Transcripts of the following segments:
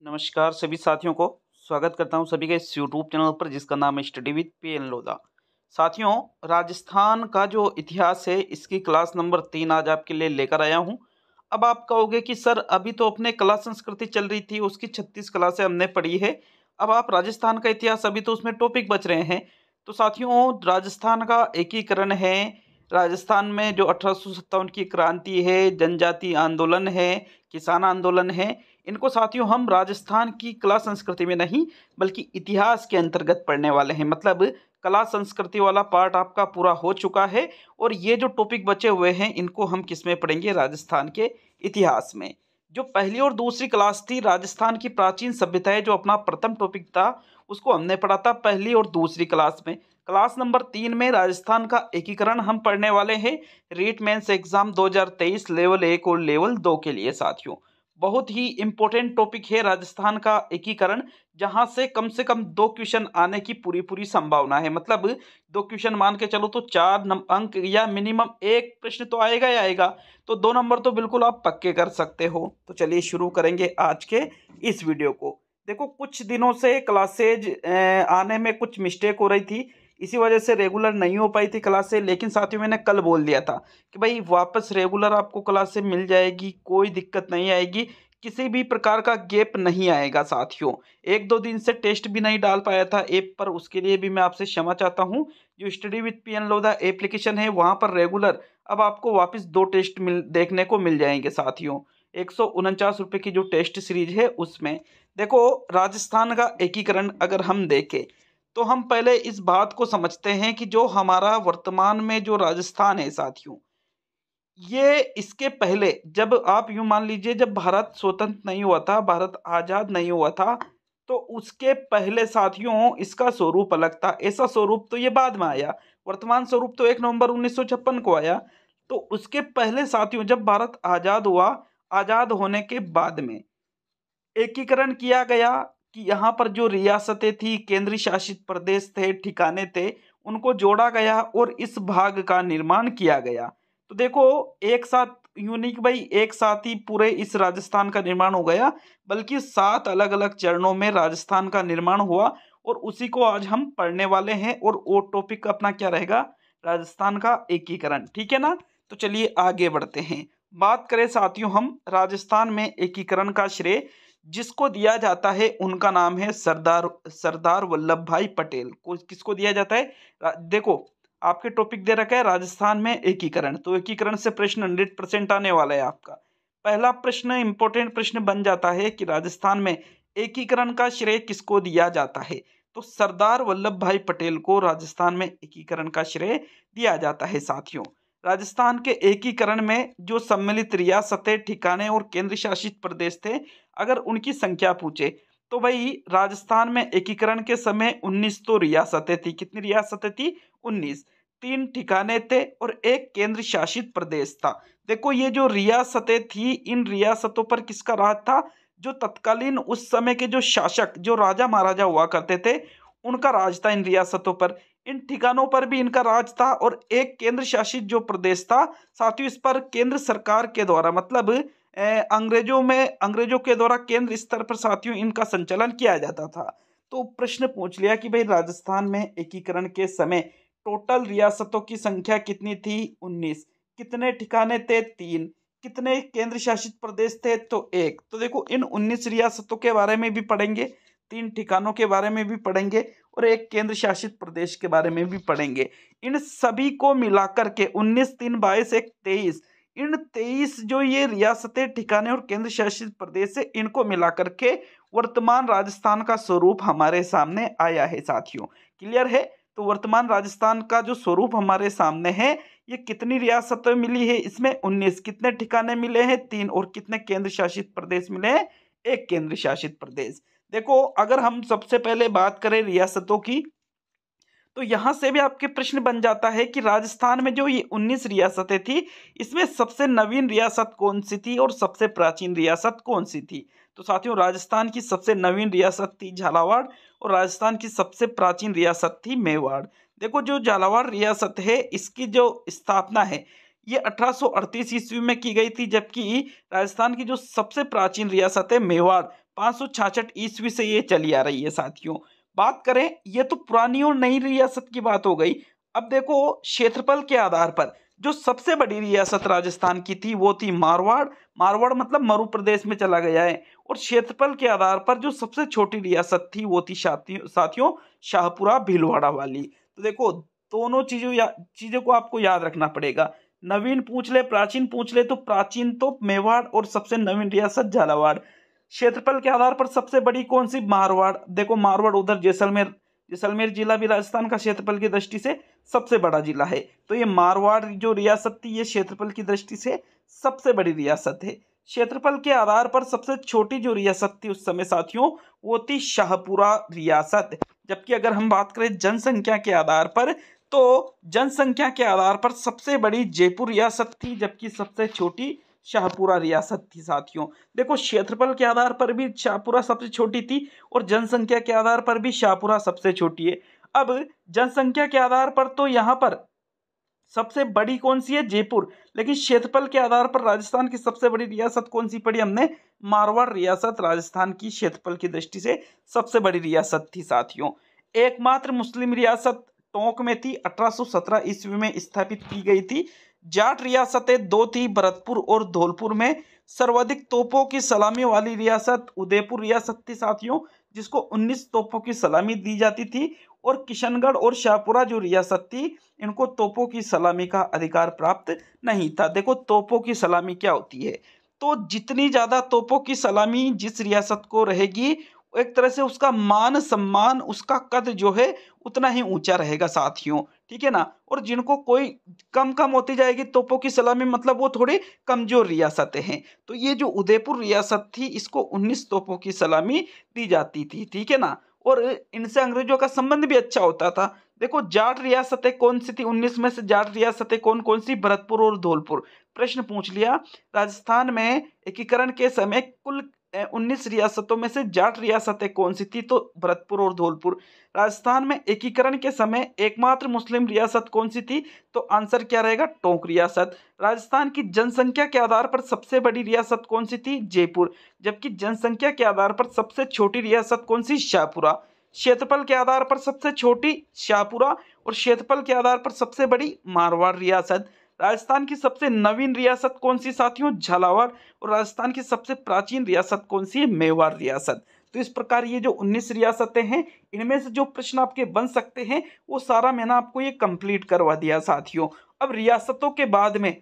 नमस्कार सभी साथियों को। स्वागत करता हूं सभी का इस यूट्यूब चैनल पर जिसका नाम है स्टडी विद पीएन लोधा। साथियों, राजस्थान का जो इतिहास है इसकी क्लास नंबर 3 आज आपके लिए लेकर आया हूं। अब आप कहोगे कि सर अभी तो अपने कला संस्कृति चल रही थी, उसकी 36 क्लासें हमने पढ़ी है। अब आप राजस्थान का इतिहास, अभी तो उसमें टॉपिक बच रहे हैं। तो साथियों, राजस्थान का एकीकरण है। राजस्थान में जो 1857 की क्रांति है, जनजाति आंदोलन है, किसान आंदोलन है, इनको साथियों हम राजस्थान की कला संस्कृति में नहीं बल्कि इतिहास के अंतर्गत पढ़ने वाले हैं। मतलब कला संस्कृति वाला पार्ट आपका पूरा हो चुका है और ये जो टॉपिक बचे हुए हैं इनको हम किस में पढ़ेंगे? राजस्थान के इतिहास में। जो पहली और दूसरी क्लास थी राजस्थान की प्राचीन सभ्यताएं, जो अपना प्रथम टॉपिक था उसको हमने पढ़ा था पहली और दूसरी क्लास में। क्लास नंबर 3 में राजस्थान का एकीकरण हम पढ़ने वाले हैं। रीट मेंस एग्जाम 2023 लेवल 1 और लेवल 2 के लिए साथियों बहुत ही इंपॉर्टेंट टॉपिक है राजस्थान का एकीकरण, जहां से कम 2 क्वेश्चन आने की पूरी पूरी संभावना है। मतलब 2 क्वेश्चन मान के चलो तो 4 अंक या मिनिमम एक प्रश्न तो आएगा ही आएगा। तो 2 नंबर तो बिल्कुल आप पक्के कर सकते हो। तो चलिए शुरू करेंगे आज के इस वीडियो को। देखो, कुछ दिनों से क्लासेज आने में कुछ मिस्टेक हो रही थी, इसी वजह से रेगुलर नहीं हो पाई थी क्लासें। लेकिन साथियों, मैंने कल बोल दिया था कि भाई वापस रेगुलर आपको क्लासें मिल जाएगी, कोई दिक्कत नहीं आएगी, किसी भी प्रकार का गैप नहीं आएगा साथियों। 1-2 दिन से टेस्ट भी नहीं डाल पाया था ऐप पर, उसके लिए भी मैं आपसे क्षमा चाहता हूँ। जो study with PN Lodha application है वहाँ पर रेगुलर अब आपको वापस 2 टेस्ट देखने को मिल जाएंगे साथियों। 149 रुपये की जो टेस्ट सीरीज है उसमें। देखो, राजस्थान का एकीकरण अगर हम देखें तो हम पहले इस बात को समझते हैं कि जो हमारा वर्तमान में जो राजस्थान है साथियों, ये इसके पहले जब आप यूं मान लीजिए जब भारत स्वतंत्र नहीं हुआ था, भारत आजाद नहीं हुआ था, तो उसके पहले साथियों इसका स्वरूप अलग था। ऐसा स्वरूप तो ये बाद में आया, वर्तमान स्वरूप तो 1 नवंबर 1956 को आया। तो उसके पहले साथियों जब भारत आजाद हुआ, आजाद होने के बाद में एकीकरण किया गया कि यहाँ पर जो रियासतें थी, केंद्रीय शासित प्रदेश थे, ठिकाने थे, उनको जोड़ा गया और इस भाग का निर्माण किया गया। तो देखो, एक साथ यूनिक भाई एक साथ ही पूरे इस राजस्थान का निर्माण हो गया, बल्कि 7 अलग अलग चरणों में राजस्थान का निर्माण हुआ और उसी को आज हम पढ़ने वाले हैं। और वो टॉपिक अपना क्या रहेगा? राजस्थान का एकीकरण। ठीक है ना? तो चलिए आगे बढ़ते हैं। बात करें साथियों हम राजस्थान में एकीकरण का श्रेय जिसको दिया जाता है उनका नाम है सरदार सरदार वल्लभ भाई पटेल। को किसको दिया जाता है? देखो, आपके टॉपिक दे रखा है राजस्थान में एकीकरण, तो एकीकरण से प्रश्न 100% आने वाला है आपका। पहला प्रश्न इंपॉर्टेंट प्रश्न बन जाता है कि राजस्थान में एकीकरण का श्रेय किसको दिया जाता है? तो सरदार वल्लभ भाई पटेल को राजस्थान में एकीकरण का श्रेय दिया जाता है साथियों। राजस्थान के एकीकरण में जो सम्मिलित रियासतें, ठिकाने और केंद्र शासित प्रदेश थे, अगर उनकी संख्या पूछे तो भाई राजस्थान में एकीकरण के समय 19 तो रियासतें थी। कितनी रियासतें थी? 19। 3 ठिकाने थे और एक केंद्र शासित प्रदेश था। देखो, ये जो रियासतें थी, इन रियासतों पर किसका राज था? जो तत्कालीन उस समय के जो शासक, जो राजा महाराजा हुआ करते थे, उनका राज था इन रियासतों पर। इन ठिकानों पर भी इनका राज था और एक केंद्र शासित जो प्रदेश था साथियों, इस पर केंद्र सरकार के द्वारा, मतलब अंग्रेजों के द्वारा केंद्र स्तर पर साथियों इनका संचालन किया जाता था। तो प्रश्न पूछ लिया कि भाई राजस्थान में एकीकरण के समय टोटल रियासतों की संख्या कितनी थी? 19। कितने ठिकाने थे? 3। कितने केंद्र शासित प्रदेश थे? तो 1। तो देखो, इन 19 रियासतों के बारे में भी पढ़ेंगे, 3 ठिकानों के बारे में भी पढ़ेंगे और एक केंद्र शासित प्रदेश के बारे में भी पढ़ेंगे। इन सभी को मिलाकर के 19, 3, 22, 1, 23, इन 23 जो ये रियासतें, ठिकाने और केंद्र शासित प्रदेश है, इनको मिलाकर के वर्तमान राजस्थान का स्वरूप हमारे सामने आया है साथियों। क्लियर है? तो वर्तमान राजस्थान का जो स्वरूप हमारे सामने है, ये कितनी रियासतें मिली है? इसमें 19। कितने ठिकाने मिले हैं? 3। और कितने केंद्र शासित प्रदेश मिले हैं? 1 केंद्र शासित प्रदेश। देखो, अगर हम सबसे पहले बात करें रियासतों की, तो यहां से भी आपके प्रश्न बन जाता है कि राजस्थान में जो ये 19 रियासतें थी, इसमें सबसे नवीन रियासत कौन सी थी और सबसे प्राचीन रियासत कौन सी थी? तो साथियों, राजस्थान की सबसे नवीन रियासत थी झालावाड़ और राजस्थान की सबसे प्राचीन रियासत थी मेवाड़। देखो, जो झालावाड़ रियासत है इसकी जो स्थापना है ये 1838 ईस्वी में की गई थी, जबकि राजस्थान की जो सबसे प्राचीन रियासत है मेवाड़ 566 ईस्वी से ये चली आ रही है साथियों। बात करें, ये तो पुरानी और नई रियासत की बात हो गई। अब देखो क्षेत्रफल के आधार पर जो सबसे बड़ी रियासत राजस्थान की थी वो थी मारवाड़। मारवाड़ मतलब मरु प्रदेश में चला गया है। और क्षेत्रफल के आधार पर जो सबसे छोटी रियासत थी वो थी साथियों शाहपुरा भीलवाड़ा वाली। तो देखो दोनों चीजों को आपको याद रखना पड़ेगा। नवीन पूछ ले प्राचीन पूछ ले, तो प्राचीन तो मेवाड़ और सबसे नवीन रियासत झालावाड़। क्षेत्रफल के आधार पर सबसे बड़ी कौन सी? मारवाड़। देखो मारवाड़ उधर जैसलमेर, जैसलमेर जिला भी राजस्थान का क्षेत्रफल की दृष्टि से सबसे बड़ा जिला है। तो ये मारवाड़ जो रियासत थी ये क्षेत्रफल की दृष्टि से सबसे बड़ी रियासत है। क्षेत्रफल के आधार पर सबसे छोटी जो रियासत थी उस समय साथियों वो थी शाहपुरा रियासत। जबकि अगर हम बात करें जनसंख्या के आधार पर, तो जनसंख्या के आधार पर सबसे बड़ी जयपुर रियासत थी, जबकि सबसे छोटी शाहपुरा रियासत थी साथियों। देखो क्षेत्रफल के आधार पर भी शाहपुरा सबसे छोटी थी और जनसंख्या के आधार पर भी शाहपुरा सबसे छोटी है। अब जनसंख्या के आधार पर तो यहाँ पर सबसे बड़ी कौन सी है? जयपुर। लेकिन क्षेत्रफल के आधार पर राजस्थान की सबसे बड़ी रियासत कौन सी पड़ी हमने? मारवाड़ रियासत राजस्थान की क्षेत्रफल की दृष्टि से सबसे बड़ी रियासत थी साथियों। एकमात्र मुस्लिम रियासत टोंक में थी, 1817 ईस्वी में स्थापित की गई थी। जाट रियासतें दो थी, भरतपुर और धौलपुर में। सर्वाधिक तोपों की सलामी वाली रियासत उदयपुर रियासत थी साथियों, जिसको 19 तोपों की सलामी दी जाती थी। और किशनगढ़ और शाहपुरा जो रियासत थी इनको तोपों की सलामी का अधिकार प्राप्त नहीं था। देखो तोपों की सलामी क्या होती है, तो जितनी ज्यादा तोपों की सलामी जिस रियासत को रहेगी एक तरह से उसका मान सम्मान, उसका कद जो है उतना ही ऊंचा रहेगा साथियों, ठीक है ना। और जिनको कोई कम कम होती जाएगी तोपों की सलामी, मतलब वो थोड़ी कमजोर रियासतें हैं। तो ये जो उदयपुर रियासत थी इसको 19 तोपों की सलामी दी जाती थी, ठीक है ना। और इनसे अंग्रेजों का संबंध भी अच्छा होता था। देखो जाट रियासतें कौन सी थी? 19 में से जाट रियासतें कौन कौन सी? भरतपुर और धौलपुर। प्रश्न पूछ लिया राजस्थान में एकीकरण के समय कुल 19 रियासतों में से जाट रियासतें कौन सी थी? तो भरतपुर और धौलपुर। राजस्थान में एकीकरण के समय एकमात्र मुस्लिम रियासत कौन सी थी? तो आंसर क्या रहेगा? टोंक रियासत। राजस्थान की जनसंख्या के आधार पर सबसे बड़ी रियासत कौन सी थी? जयपुर। जबकि जनसंख्या के आधार पर सबसे छोटी रियासत कौन सी? शाहपुरा। क्षेत्रफल के आधार पर सबसे छोटी शाहपुरा और क्षेत्रफल के आधार पर सबसे बड़ी मारवाड़ रियासत। राजस्थान की सबसे नवीन रियासत कौन सी साथियों? झालावाड़। और राजस्थान की सबसे प्राचीन रियासत कौन सी है? मेवाड़ रियासत। तो इस प्रकार ये जो 19 रियासतें हैं इनमें से जो प्रश्न आपके बन सकते हैं वो सारा मैंने आपको ये कंप्लीट करवा दिया साथियों। अब रियासतों के बाद में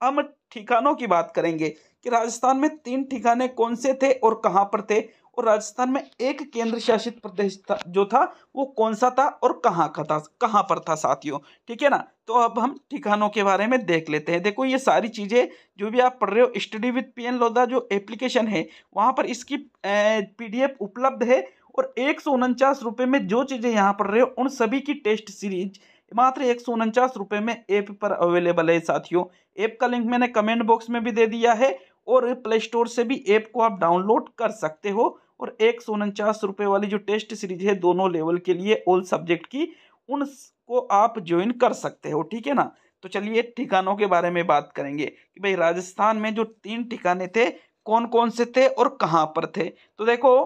हम ठिकानों की बात करेंगे कि राजस्थान में 3 ठिकाने कौन से थे और कहां पर थे, और राजस्थान में एक केंद्र शासित प्रदेश था जो था वो कौन सा था और कहां पर था साथियों, ठीक है ना। तो अब हम ठिकानों के बारे में देख लेते हैं। देखो ये सारी चीजें जो भी आप पढ़ रहे हो स्टडी विद पीएन लोधा जो एप्लीकेशन है वहां पर इसकी पीडीएफ उपलब्ध है। और 149 रुपये में जो चीजें यहाँ पढ़ रहे हो उन सभी की टेस्ट सीरीज मात्र 149 रुपये में ऐप पर अवेलेबल है साथियों। ऐप का लिंक मैंने कमेंट बॉक्स में भी दे दिया है और प्ले स्टोर से भी ऐप को आप डाउनलोड कर सकते हो। और 149 रुपये वाली जो टेस्ट सीरीज है दोनों लेवल के लिए ऑल सब्जेक्ट की, उनको आप ज्वाइन कर सकते हो, ठीक है ना। तो चलिए ठिकानों के बारे में बात करेंगे कि भाई राजस्थान में जो 3 ठिकाने थे कौन कौन से थे और कहाँ पर थे। तो देखो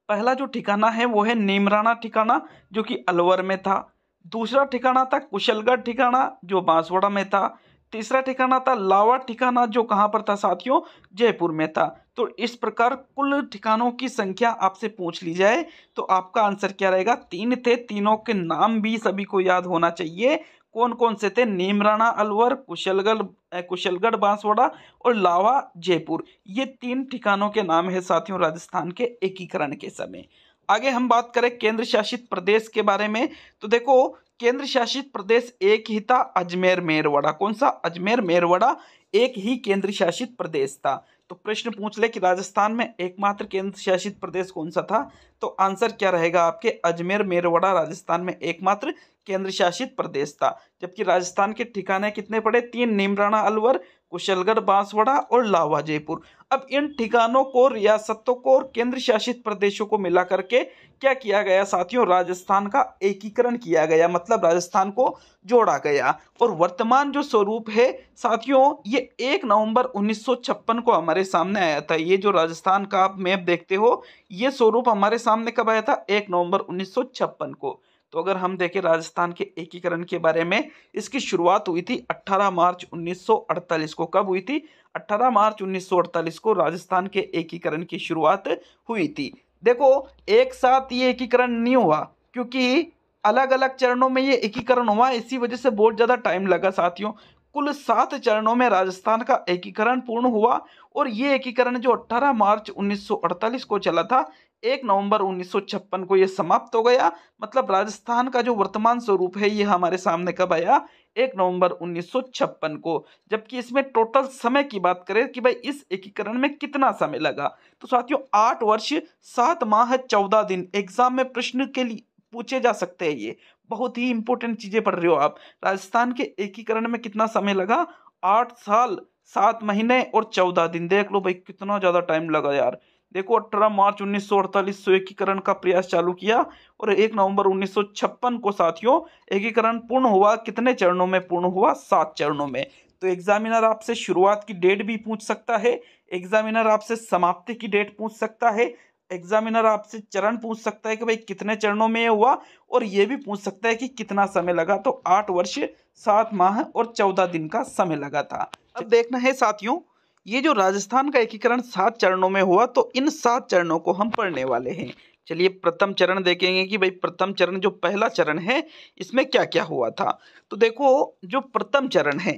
पहला जो ठिकाना है वो है नीमराणा ठिकाना जो कि अलवर में था। दूसरा ठिकाना था कुशलगढ़ ठिकाना जो बांसवाड़ा में था। तीसरा ठिकाना था लावा ठिकाना जो कहाँ पर था साथियों? जयपुर में था। तो इस प्रकार कुल ठिकानों की संख्या आपसे पूछ ली जाए तो आपका आंसर क्या रहेगा? 3 थे। तीनों के नाम भी सभी को याद होना चाहिए। कौन कौन से थे? नीमराणा अलवर, कुशलगढ़ बांसवाड़ा और लावा जयपुर। ये 3 ठिकानों के नाम है साथियों राजस्थान के एकीकरण के समय। आगे हम बात करें केंद्र शासित प्रदेश के बारे में, तो देखो केंद्र शासित प्रदेश एक ही था, अजमेर मेरवाड़ा। कौन सा? अजमेर मेरवाड़ा एक ही केंद्र शासित प्रदेश था। तो प्रश्न पूछ ले कि राजस्थान में एकमात्र केंद्र शासित प्रदेश कौन सा था, तो आंसर क्या रहेगा आपके? अजमेर मेरवाड़ा राजस्थान में एकमात्र केंद्र शासित प्रदेश था। जबकि राजस्थान के ठिकाने कितने पड़े? 3, नीमराणा अलवर, कुशलगढ़, बांसवाड़ा और लावा जयपुर। अब इन ठिकानों को, रियासतों को और केंद्र शासित प्रदेशों को मिला करके क्या किया गया साथियों, राजस्थान का एकीकरण किया गया, मतलब राजस्थान को जोड़ा गया। और वर्तमान जो स्वरूप है साथियों, ये 1 नवंबर 1956 को हमारे सामने आया था। ये जो राजस्थान का आप मैप देखते हो, ये स्वरूप हमारे सामने कब आया था? 1 नवंबर 1956 को। तो अगर हम देखें राजस्थान के एकीकरण के बारे में, इसकी शुरुआत हुई थी 18 मार्च 1948 को। कब हुई थी? 18 मार्च 1948 को राजस्थान के एकीकरण की शुरुआत हुई थी। देखो, एक साथ ये एकीकरण नहीं हुआ, क्योंकि अलग अलग चरणों में ये एकीकरण हुआ, इसी वजह से बहुत ज़्यादा टाइम लगा साथियों। कुल 7 चरणों में राजस्थान का एकीकरण पूर्ण हुआ, और ये एकीकरण जो 18 मार्च 1948 को चला था, 1 नवंबर 1956 को ये समाप्त हो गया। मतलब राजस्थान का जो वर्तमान स्वरूप है ये हमारे सामने कब आया? 1 नवंबर 1956 को। जबकि इसमें टोटल समय की बात करें कि भाई इस एकीकरण में कितना समय लगा, तो साथियों 8 वर्ष 7 माह 14 दिन। एग्जाम में प्रश्न के लिए पूछे जा सकते हैं, ये बहुत ही इंपॉर्टेंट चीजें पढ़ रहे हो आप। राजस्थान के एकीकरण में कितना समय लगा? 8 साल 7 महीने और 14 दिन। देख लो भाई कितना ज्यादा टाइम लगा यार। देखो, 18 मार्च 1948 से एकीकरण का प्रयास चालू किया, और 1 नवंबर 1956 को साथियों एकीकरण पूर्ण हुआ। कितने चरणों में पूर्ण हुआ? 7 चरणों में। तो एग्जामिनर आपसे शुरुआत की डेट भी पूछ सकता है, एग्जामिनर आपसे समाप्ति की डेट पूछ सकता है, एग्जामिनर आपसे चरण पूछ सकता है कि भाई कितने चरणों में ये हुआ, और ये भी पूछ सकता है कि कितना समय लगा। तो 8 वर्ष 7 माह और 14 दिन का समय लगा था। अब देखना है साथियों, ये जो राजस्थान का एकीकरण 7 चरणों में हुआ, तो इन 7 चरणों को हम पढ़ने वाले हैं। चलिए प्रथम चरण देखेंगे कि भाई प्रथम चरण जो पहला चरण है, इसमें क्या क्या हुआ था। तो देखो, जो प्रथम चरण है,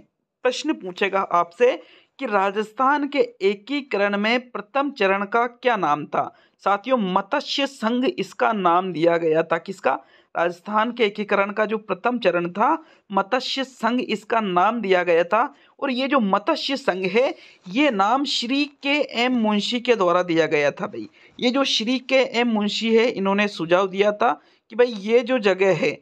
प्रश्न पूछेगा आपसे कि राजस्थान के एकीकरण में प्रथम चरण का क्या नाम था। साथियों, मत्स्य संघ इसका नाम दिया गया था। किसका? राजस्थान के एकीकरण का जो प्रथम चरण था, मत्स्य संघ इसका नाम दिया गया था। और ये जो मत्स्य संघ है, ये नाम श्री के एम मुंशी के द्वारा दिया गया था भाई। ये जो श्री के एम मुंशी है, इन्होंने सुझाव दिया था कि भाई ये जो जगह है,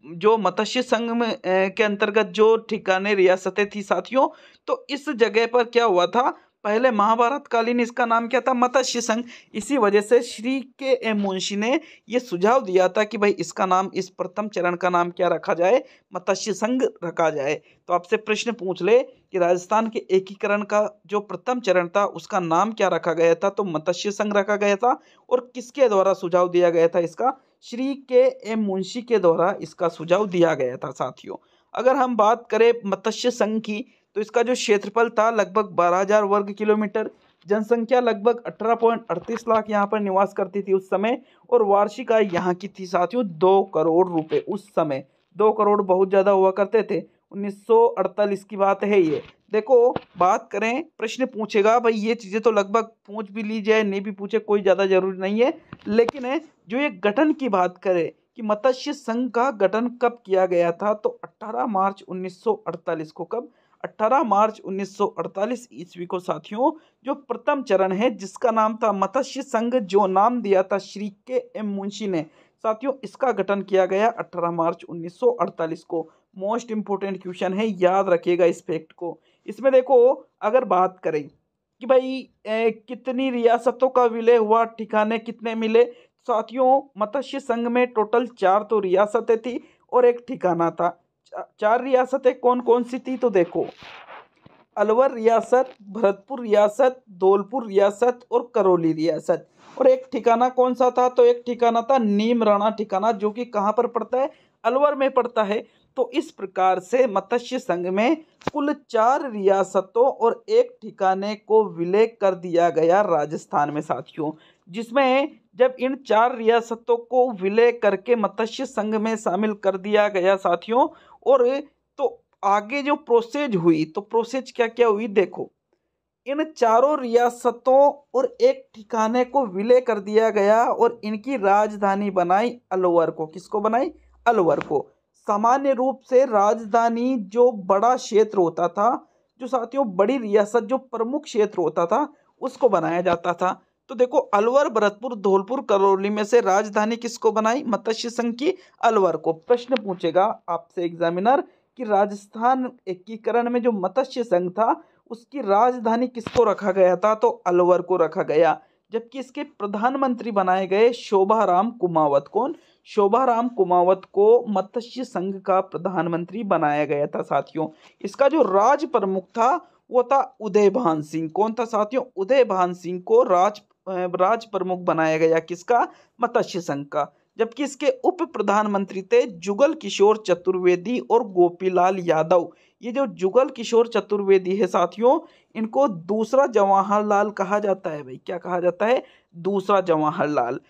जो मत्स्य संघ में के अंतर्गत जो ठिकाने रियासतें थी साथियों, तो इस जगह पर क्या हुआ था, पहले महाभारत कालीन इसका नाम क्या था? मत्स्य संघ। इसी वजह से श्री के एम मुंशी ने ये सुझाव दिया था कि भाई इसका नाम, इस प्रथम चरण का नाम क्या रखा जाए? मत्स्य संघ रखा जाए। तो आपसे प्रश्न पूछ ले कि राजस्थान के एकीकरण का जो प्रथम चरण था, उसका नाम क्या रखा गया था? तो मत्स्य संघ रखा गया था। और किसके द्वारा सुझाव दिया गया था इसका? श्री के एम मुंशी के द्वारा इसका सुझाव दिया गया था साथियों। अगर हम बात करें मत्स्य संघ की, तो इसका जो क्षेत्रफल था लगभग 12,000 वर्ग किलोमीटर, जनसंख्या लगभग 18.38 लाख यहाँ पर निवास करती थी उस समय, और वार्षिक आय यहाँ की थी साथियों 2 करोड़ रुपए। उस समय 2 करोड़ बहुत ज़्यादा हुआ करते थे। 1948 की बात है ये। देखो, बात करें, प्रश्न पूछेगा भाई, ये चीज़ें तो लगभग पूछ भी ली जाए, नहीं भी पूछे कोई ज़्यादा जरूरी नहीं है, लेकिन जो ये गठन की बात करें कि मत्स्य संघ का गठन कब किया गया था, तो 18 मार्च 1948 को। कब? 18 मार्च 1948 ईस्वी को साथियों, जो प्रथम चरण है जिसका नाम था मत्स्य संघ, जो नाम दिया था श्री के एम मुंशी ने साथियों, इसका गठन किया गया 18 मार्च 1948 को। मोस्ट इंपोर्टेंट क्वेश्चन है, याद रखिएगा इस फैक्ट को। इसमें देखो, अगर बात करें कि भाई कितनी रियासतों का विलय हुआ, ठिकाने कितने मिले साथियों, मत्स्य संघ में टोटल 4 तो रियासतें थी और 1 ठिकाना था। 4 रियासतें कौन कौन सी थी? तो देखो, अलवर रियासत, भरतपुर रियासत, धौलपुर रियासत और करौली रियासत। और 1 ठिकाना कौन सा था? तो 1 ठिकाना था नीम राणा ठिकाना, जो कि कहाँ पर पड़ता है? अलवर में पड़ता है। तो इस प्रकार से मत्स्य संघ में कुल 4 रियासतों और 1 ठिकाने को विलय कर दिया गया राजस्थान में साथियों। जिसमें जब इन 4 रियासतों को विलय करके मत्स्य संघ में शामिल कर दिया गया साथियों, और तो आगे जो प्रोसेज हुई, तो प्रोसेज क्या क्या हुई देखो, इन चारों रियासतों और 1 ठिकाने को विलय कर दिया गया, और इनकी राजधानी बनाई अलवर को। किसको बनाई? अलवर को। सामान्य रूप से राजधानी जो बड़ा क्षेत्र होता था, जो साथियों बड़ी रियासत जो प्रमुख क्षेत्र होता था, उसको बनाया जाता था। तो देखो, अलवर, भरतपुर, धौलपुर, करौली में से राजधानी किसको बनाई? मत्स्य संघ की, अलवर को। प्रश्न पूछेगा आपसे एग्जामिनर कि राजस्थान एकीकरण में जो मत्स्य संघ था, उसकी राजधानी किसको रखा गया था, तो अलवर को रखा गया। जबकि इसके प्रधानमंत्री बनाए गए शोभाराम कुमावत। कौन? शोभाराम कुमावत को मत्स्य संघ का प्रधानमंत्री बनाया गया था साथियों। इसका जो राज प्रमुख था वो था उदयभान सिंह। कौन था साथियों? उदयभान सिंह को राज प्रमुख बनाया गया, किसका? मत्स्य संघ का। जबकि इसके उप प्रधानमंत्री थे जुगल किशोर चतुर्वेदी और गोपीलाल यादव। ये जो जुगल किशोर चतुर्वेदी है साथियों, इनको दूसरा जवाहरलाल कहा जाता है भाई। क्या कहा जाता है? दूसरा जवाहरलाल।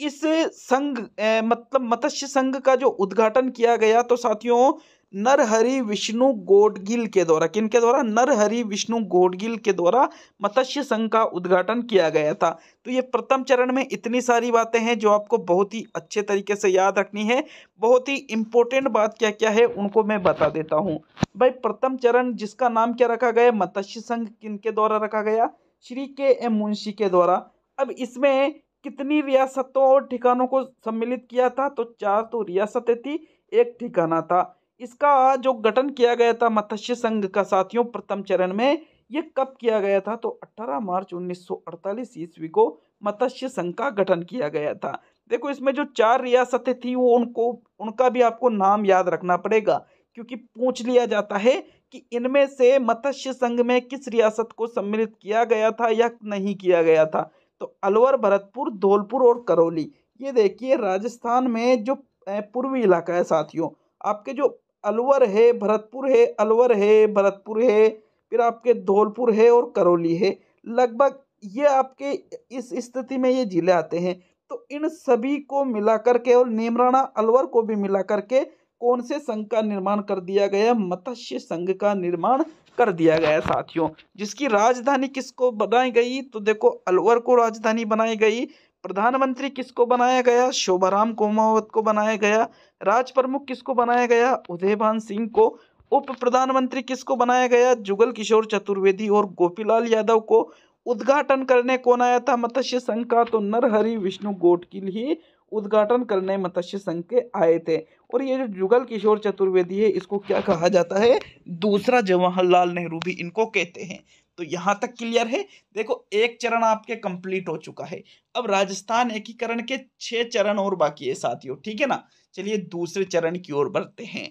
इस संघ मतलब मत्स्य संघ का जो उद्घाटन किया गया तो साथियों नरहरि विष्णु गौडगिल के द्वारा। किनके द्वारा? नरहरि विष्णु गौडगिल के द्वारा मत्स्य संघ का उद्घाटन किया गया था। तो ये प्रथम चरण में इतनी सारी बातें हैं जो आपको बहुत ही अच्छे तरीके से याद रखनी है। बहुत ही इंपॉर्टेंट बात क्या क्या है उनको मैं बता देता हूँ भाई। प्रथम चरण जिसका नाम क्या रखा गया? मत्स्य संघ। किनके द्वारा रखा गया? श्री के.एम. मुंशी के द्वारा। अब इसमें कितनी रियासतों और ठिकानों को सम्मिलित किया था? तो 4 तो रियासतें थी, 1 ठिकाना था। इसका जो गठन किया गया था मत्स्य संघ का साथियों प्रथम चरण में, ये कब किया गया था? तो 18 मार्च 1948 ईस्वी को मत्स्य संघ का गठन किया गया था। देखो इसमें जो 4 रियासतें थी वो उनका भी आपको नाम याद रखना पड़ेगा, क्योंकि पूछ लिया जाता है कि इनमें से मत्स्य संघ में किस रियासत को सम्मिलित किया गया था या नहीं किया गया था। तो अलवर, भरतपुर, धौलपुर और करौली। ये देखिए राजस्थान में जो पूर्वी इलाका है साथियों, आपके जो अलवर है, भरतपुर है, अलवर है, भरतपुर है, फिर आपके धौलपुर है और करौली है। लगभग ये आपके इस स्थिति में ये जिले आते हैं। तो इन सभी को मिला करके और नेमराना अलवर को भी मिला करके कौन से संघ का निर्माण कर दिया गया? मत्स्य संघ का निर्माण कर दिया गया साथियों। जिसकी राजधानी किसको बनाई गई? तो देखो अलवर को राजधानी बनाई गई। प्रधानमंत्री किसको बनाया गया? शोभाराम कुमावत को बनाया गया। राज प्रमुख किसको बनाया गया? उदयभान सिंह को। उप प्रधानमंत्री किसको बनाया गया? जुगल किशोर चतुर्वेदी और गोपीलाल यादव को। उद्घाटन करने कौन आया था मत्स्य संघ का? तो नरहरि विष्णु गौडगिल ही उद्घाटन करने मत्स्य संघ के आए थे। और ये जो जुगल किशोर चतुर्वेदी है इसको क्या कहा जाता है? दूसरा जवाहरलाल नेहरू भी इनको कहते हैं। तो यहां तक क्लियर है। देखो एक चरण आपके कंप्लीट हो चुका है। अब राजस्थान एकीकरण के 6 चरण और बाकी है साथियों, ठीक है ना। चलिए दूसरे चरण की ओर बढ़ते हैं।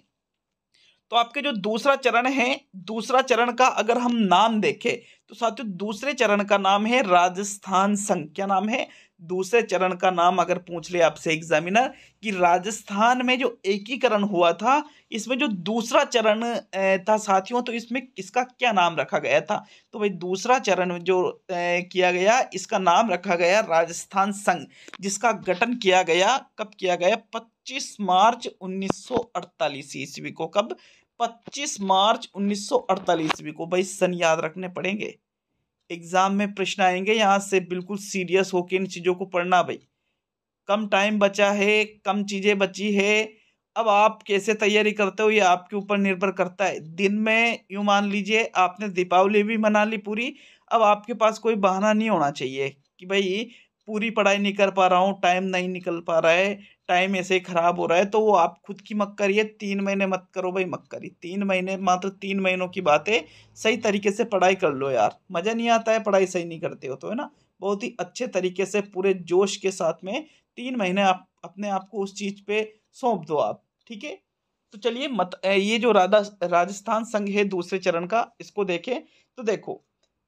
तो आपके जो दूसरा चरण है, दूसरा चरण का अगर हम नाम देखें तो साथियों दूसरे चरण का नाम है राजस्थान संघ। क्या नाम है? दूसरे चरण का नाम अगर पूछ ले आपसे एग्जामिनर कि राजस्थान में जो एकीकरण हुआ था, इसमें जो दूसरा चरण था साथियों, तो इसमें इसका क्या नाम रखा गया था? तो भाई दूसरा चरण जो किया गया इसका नाम रखा गया राजस्थान संघ, जिसका गठन किया गया। कब किया गया? 25 मार्च 1948 ईस्वी को। कब? 25 मार्च 1948 ईस्वी को। भाई सन याद रखने पड़ेंगे, एग्जाम में प्रश्न आएंगे, यहां से बिल्कुल सीरियस होकर इन चीजों को पढ़ना भाई। कम टाइम बचा है, कम चीजें बची है। अब आप कैसे तैयारी करते हो ये आपके ऊपर निर्भर करता है। दिन में यूं मान लीजिए आपने दीपावली भी मना ली पूरी, अब आपके पास कोई बहाना नहीं होना चाहिए कि भाई पूरी पढ़ाई नहीं कर पा रहा हूँ, टाइम नहीं निकल पा रहा है, टाइम ऐसे ही खराब हो रहा है। तो वो आप खुद की मत करिए, 3 महीने मत करो भाई, मत करिए 3 महीने, मात्र 3 महीनों की बात है। सही तरीके से पढ़ाई कर लो यार, मजा नहीं आता है पढ़ाई सही नहीं करते हो तो, है ना। बहुत ही अच्छे तरीके से पूरे जोश के साथ में 3 महीने आप अपने आप को उस चीज पे सौंप दो आप, ठीक है। तो चलिए ये जो राजस्थान संघ है दूसरे चरण का, इसको देखें तो देखो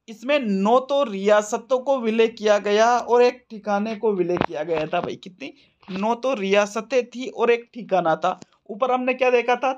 इसमें 9 तो रियासतों को विलय किया गया और 1 ठिकाने को विलय किया गया था भाई। कितनी? 9 तो रियासतें थी और 1 ठिकाना था। ऊपर हमने क्या देखा था?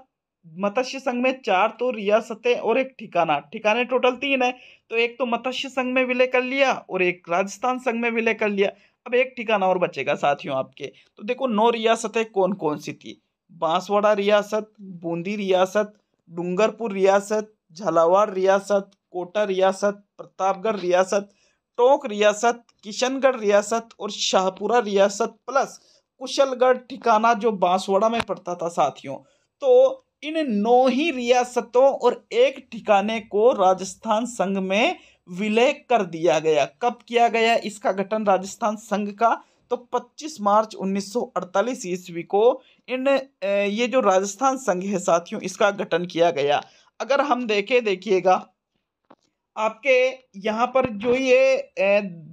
मत्स्य संघ में 4 तो रियासतें और 1 ठिकाना, ठिकाने टोटल 3 है। तो 1 तो मत्स्य संघ में विलय कर लिया और 1 राजस्थान संघ में विलय कर लिया। अब 1 ठिकाना और बचेगा साथियों आपके। तो देखो 9 रियासतें कौन कौन सी थी? बांसवाड़ा रियासत, बूंदी रियासत, डूंगरपुर रियासत, झालावाड़ रियासत, कोटा रियासत, प्रतापगढ़ रियासत, टोंक रियासत, किशनगढ़ रियासत और शाहपुरा रियासत, प्लस कुशलगढ़ ठिकाना जो बांसवाड़ा में पड़ता था साथियों। तो इन 9 ही रियासतों और 1 ठिकाने को राजस्थान संघ में विलय कर दिया गया। कब किया गया इसका गठन राजस्थान संघ का? तो 25 मार्च 1948 ईस्वी को ये जो राजस्थान संघ है साथियों इसका गठन किया गया। अगर हम देखिएगा आपके यहाँ पर जो ये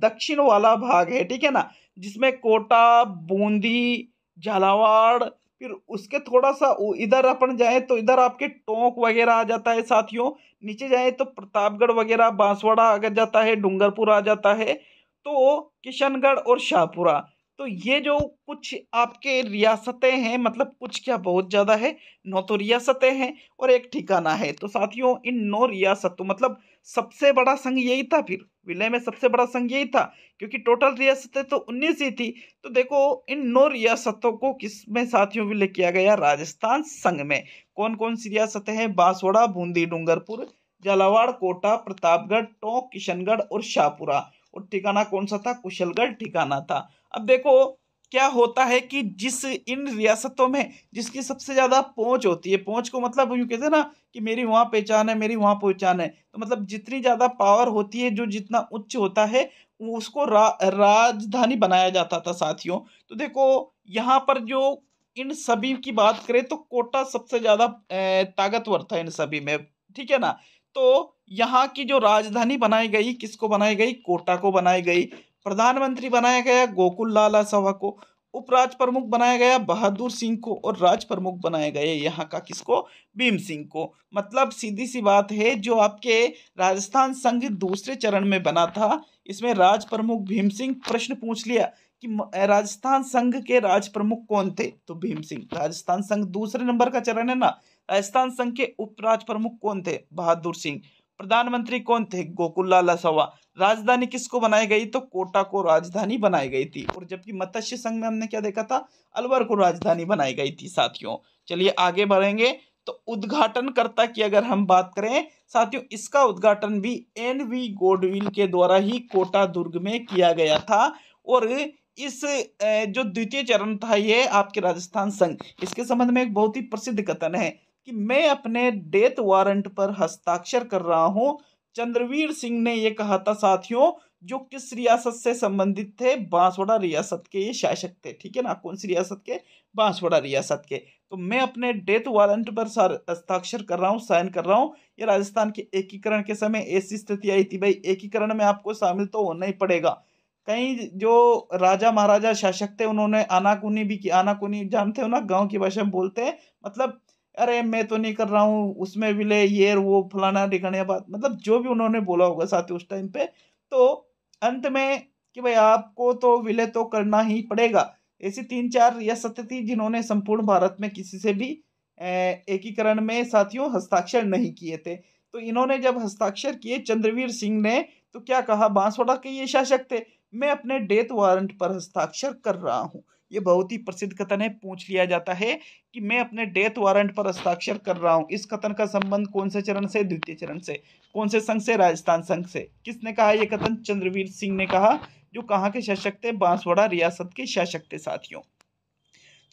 दक्षिण वाला भाग है, ठीक है ना, जिसमें कोटा, बूंदी, झालावाड़, फिर उसके थोड़ा सा इधर अपन जाए तो इधर आपके टोंक वगैरह आ जाता है साथियों। नीचे जाए तो प्रतापगढ़ वगैरह, बांसवाड़ा आ जाता है, डूंगरपुर आ जाता है, तो किशनगढ़ और शाहपुरा। तो ये जो कुछ आपके रियासतें हैं, मतलब कुछ क्या बहुत ज्यादा है, 9 तो रियासतें हैं और एक ठिकाना है। तो साथियों इन 9 रियासतों, मतलब सबसे बड़ा संघ यही था, फिर विलय में सबसे बड़ा संघ यही था, क्योंकि टोटल रियासतें तो 19 ही थी। तो देखो इन 9 रियासतों को किस में साथियों विलय किया गया, राजस्थान संघ में। कौन कौन सी रियासतें हैं, बांसवाड़ा, बूंदी, डूंगरपुर, झालावाड़, कोटा, प्रतापगढ़, टोंक, किशनगढ़ और शाहपुरा। और ठिकाना कौन सा था, कुशलगढ़ ठिकाना था। अब देखो क्या होता है कि जिस इन रियासतों में जिसकी सबसे ज्यादा पहुंच होती है, पहुंच को मतलब यूं कहते हैं ना कि मेरी वहां पहचान है, मेरी वहां पहचान है, तो मतलब जितनी ज्यादा पावर होती है, जो जितना उच्च होता है, वो उसको राजधानी बनाया जाता था साथियों। तो देखो यहाँ पर जो इन सभी की बात करें तो कोटा सबसे ज्यादा ताकतवर था इन सभी में, ठीक है ना। तो यहाँ की जो राजधानी बनाई गई, किसको बनाई गई, कोटा को बनाई गई। प्रधानमंत्री बनाया गया गोकुल लाल आसवा को। उपराज प्रमुख बनाया गया बहादुर सिंह को। और राज प्रमुख बनाया गया यहाँ का किसको, भीम सिंह को। मतलब सीधी सी बात है, जो आपके राजस्थान संघ दूसरे चरण में बना था, इसमें राज प्रमुख भीम सिंह। प्रश्न पूछ लिया कि राजस्थान संघ के राज प्रमुख कौन थे, तो भीम सिंह। राजस्थान संघ दूसरे नंबर का चरण है ना। राजस्थान संघ के उपराज प्रमुख कौन थे, बहादुर सिंह। प्रधानमंत्री कौन थे, गोकुल लाल आसवा। राजधानी किसको बनाई गई, तो कोटा को राजधानी बनाई गई थी। और जबकि मत्स्य संघ में हमने क्या देखा था, अलवर को राजधानी बनाई गई थी साथियों। चलिए आगे बढ़ेंगे। तो उद्घाटनकर्ता की अगर हम बात करें साथियों, इसका उद्घाटन भी एन.वी. गॉडविल के द्वारा ही कोटा दुर्ग में किया गया था। और इस जो द्वितीय चरण था ये आपके राजस्थान संघ, इसके संबंध में एक बहुत ही प्रसिद्ध कथन है कि मैं अपने डेथ वारंट पर हस्ताक्षर कर रहा हूं। चंद्रवीर सिंह ने यह कहा था साथियों, जो किस रियासत से संबंधित थे, बांसवाड़ा रियासत के ये शासक थे, ठीक है ना। कौन सी रियासत के, बांसवाड़ा रियासत के। तो मैं अपने डेथ वारंट पर हस्ताक्षर कर रहा हूँ, साइन कर रहा हूँ। ये राजस्थान के एकीकरण के समय ऐसी स्थिति आई थी, भाई एकीकरण में आपको शामिल तो होना ही पड़ेगा। कई जो राजा महाराजा शासक थे उन्होंने आनाकुनी भी की। आनाकुनी जानते हो ना, गांव की भाषा में बोलते हैं, मतलब अरे मैं तो नहीं कर रहा हूँ, उसमें विले ये वो फलाना ढिकाना बात, मतलब जो भी उन्होंने बोला होगा साथ ही उस टाइम पे। तो अंत में कि भाई आपको तो विलय तो करना ही पड़ेगा। ऐसी 3-4 रियासतें थी जिन्होंने संपूर्ण भारत में किसी से भी एकीकरण में साथियों हस्ताक्षर नहीं किए थे। तो इन्होंने जब हस्ताक्षर किए चंद्रवीर सिंह ने, तो क्या कहा, बांसवाड़ा के ये शासक थे, मैं अपने डेथ वारंट पर हस्ताक्षर कर रहा हूँ। ये बहुत ही प्रसिद्ध कथन है, पूछ लिया जाता है कि मैं अपने डेथ वारंट पर हस्ताक्षर कर रहा हूँ। इस कथन का संबंध कौन से चरण से, द्वितीय चरण से। कौन से संघ से, राजस्थान संघ से। किसने कहा ये कथन, चंद्रवीर सिंह ने कहा, जो कहाँ के शासक थे, बांसवाड़ा रियासत के शासक थे साथियों।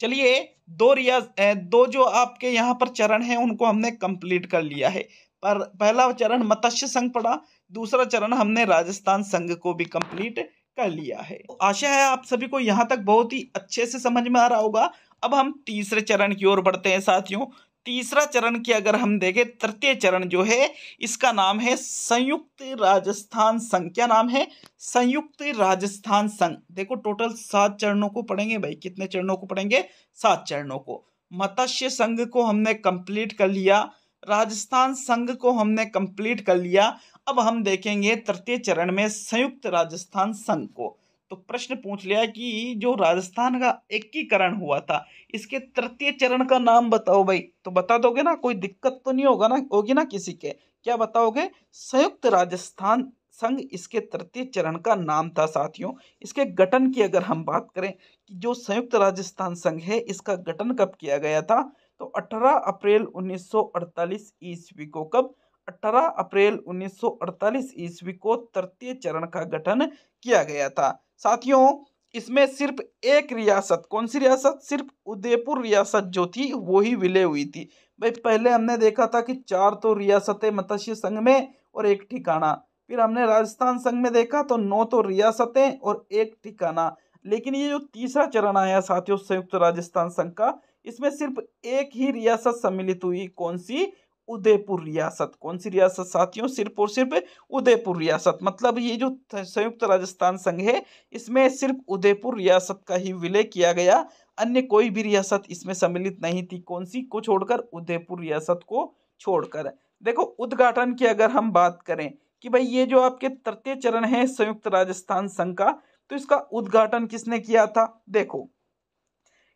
चलिए दो जो आपके यहाँ पर चरण हैं उनको हमने कंप्लीट कर लिया है। पर पहला चरण मत्स्य संघ पड़ा, दूसरा चरण हमने राजस्थान संघ को भी कंप्लीट कर लिया है। तो आशा है आप सभी को यहाँ तक बहुत ही अच्छे से समझ में आ रहा होगा। अब हम तीसरे चरण की ओर बढ़ते हैं साथियों। तीसरा चरण की अगर हम देखें, तृतीय चरण जो है इसका नाम है संयुक्त राजस्थान संघ। क्या नाम है, संयुक्त राजस्थान संघ। देखो टोटल 7 चरणों को पढ़ेंगे भाई, कितने चरणों को पढ़ेंगे, 7 चरणों को। मत्स्य संघ को हमने कंप्लीट कर लिया, राजस्थान संघ को हमने कंप्लीट कर लिया। अब हम देखेंगे तृतीय चरण में संयुक्त राजस्थान संघ को। तो प्रश्न पूछ लिया कि जो राजस्थान का एकीकरण हुआ था, इसके तृतीय चरण का नाम बताओ भाई। तो बता दोगे ना, कोई दिक्कत तो नहीं होगा ना, होगी ना किसी के, क्या बताओगे, संयुक्त राजस्थान संघ इसके तृतीय चरण का नाम था साथियों। इसके गठन की अगर हम बात करें कि जो संयुक्त राजस्थान संघ है इसका गठन कब किया गया था, तो 18 अप्रैल 1948 ईस्वी को। कब, 18 अप्रैल 1948 ईस्वी को तृतीय चरण का गठन किया गया था साथियों। इसमें सिर्फ एक रियासत, कौन सी रियासत, सिर्फ उदयपुर रियासत जो थी वो ही विलय हुई थी। भाई पहले हमने देखा था कि 4 तो रियासतें मत्स्य संघ में और एक ठिकाना। फिर हमने राजस्थान संघ में देखा तो 9 तो रियासतें और एक ठिकाना। लेकिन ये जो तीसरा चरण आया साथियों संयुक्त राजस्थान संघ का, इसमें सिर्फ एक ही रियासत सम्मिलित हुई, कौन सी, उदयपुर रियासत। कौन सी रियासत साथियों? सिर्फ और सिर्फ उदयपुर रियासत। मतलब ये जो संयुक्त राजस्थान संघ है इसमें सिर्फ उदयपुर रियासत का ही विलय किया गया, अन्य कोई भी रियासत इसमें सम्मिलित नहीं थी। कौन सी को छोड़कर? उदयपुर रियासत को छोड़कर। देखो उद्घाटन की अगर हम बात करें कि भाई ये जो आपके तृतीय चरण है संयुक्त राजस्थान संघ का, तो इसका उद्घाटन किसने किया था? देखो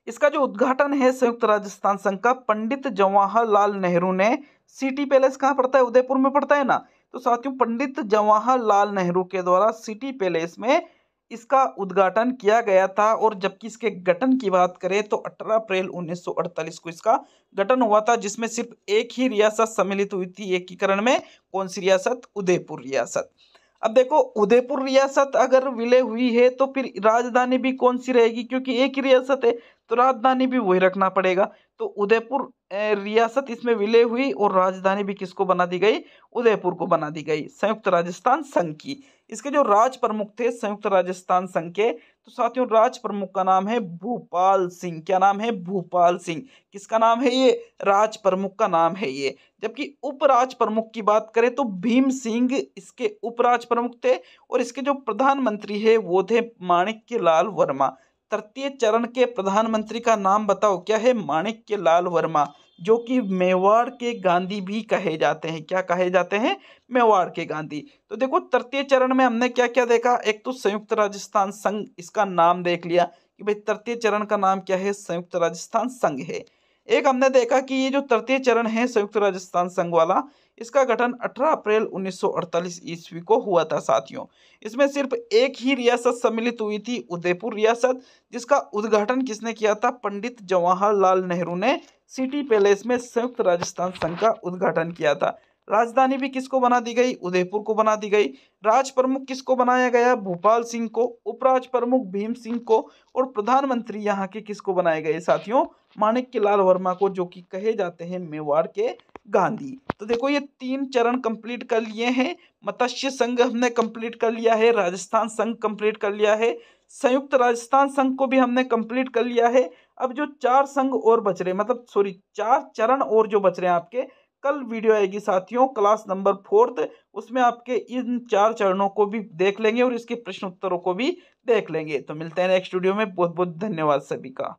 इसका जो उद्घाटन है संयुक्त राजस्थान संघ का, पंडित जवाहरलाल नेहरू ने। सिटी पैलेस कहाँ पड़ता है? उदयपुर में पड़ता है ना। तो साथियों पंडित जवाहरलाल नेहरू के द्वारा सिटी पैलेस में इसका उद्घाटन किया गया था। और जबकि इसके गठन की बात करें तो 18 अप्रैल 1948 को इसका गठन हुआ था, जिसमें सिर्फ एक ही रियासत सम्मिलित हुई थी एकीकरण में। कौन सी रियासत? उदयपुर रियासत। अब देखो उदयपुर रियासत अगर विलय हुई है तो फिर राजधानी भी कौन सी रहेगी? क्योंकि एक ही रियासत है तो राजधानी भी वही रखना पड़ेगा। तो उदयपुर रियासत इसमें विलय हुई और राजधानी भी किसको बना दी गई? उदयपुर को बना दी गई, संयुक्त राजस्थान संघ की। इसके जो राज प्रमुख थे संयुक्त राजस्थान संघ के, तो साथियों राज प्रमुख का नाम है भूपाल सिंह। क्या नाम है? भूपाल सिंह। किसका नाम है ये? राज प्रमुख का नाम है ये। जबकि उपराज प्रमुख की बात करें तो भीम सिंह इसके उपराज प्रमुख थे। और इसके जो प्रधानमंत्री है वो थे माणिक्य लाल वर्मा। तृतीय चरण के प्रधानमंत्री का नाम बताओ क्या है? माणिक्य लाल वर्मा, जो कि मेवाड़ के गांधी भी कहे जाते हैं। क्या कहे जाते हैं? मेवाड़ के गांधी। तो देखो तृतीय चरण में हमने क्या क्या देखा? एक तो संयुक्त राजस्थान संघ, इसका नाम देख लिया कि भाई तृतीय चरण का नाम क्या है? संयुक्त राजस्थान संघ है। एक हमने देखा कि ये जो तृतीय चरण है संयुक्त राजस्थान संघ वाला, इसका गठन 18 अप्रैल 1948 ईस्वी को हुआ था साथियों। इसमें सिर्फ एक ही रियासत सम्मिलित हुई थी, उदयपुर रियासत, जिसका उद्घाटन किसने किया था? पंडित जवाहरलाल नेहरू ने सिटी पैलेस में संयुक्त राजस्थान संघ का उद्घाटन किया था। राजधानी भी किसको बना दी गई? उदयपुर को बना दी गई। राज प्रमुख किसको बनाया गया? भूपाल सिंह को। उपराज प्रमुख भीम सिंह को। और प्रधानमंत्री यहाँ के किसको बनाए गए साथियों? माणिक्य लाल वर्मा को, जो कि कहे जाते हैं मेवाड़ के गांधी। तो देखो ये 3 चरण कंप्लीट कर लिए हैं। मत्स्य संघ हमने कंप्लीट कर लिया है, राजस्थान संघ कंप्लीट कर लिया है, संयुक्त राजस्थान संघ को भी हमने कंप्लीट कर लिया है। अब जो 4 संघ और बच रहे, मतलब सॉरी 4 चरण और जो बच रहे हैं आपके, कल वीडियो आएगी साथियों क्लास नंबर 4, उसमें आपके इन 4 चरणों को भी देख लेंगे और इसके प्रश्न उत्तरों को भी देख लेंगे। तो मिलते हैं नेक्स्ट वीडियो में। बहुत बहुत धन्यवाद सभी का।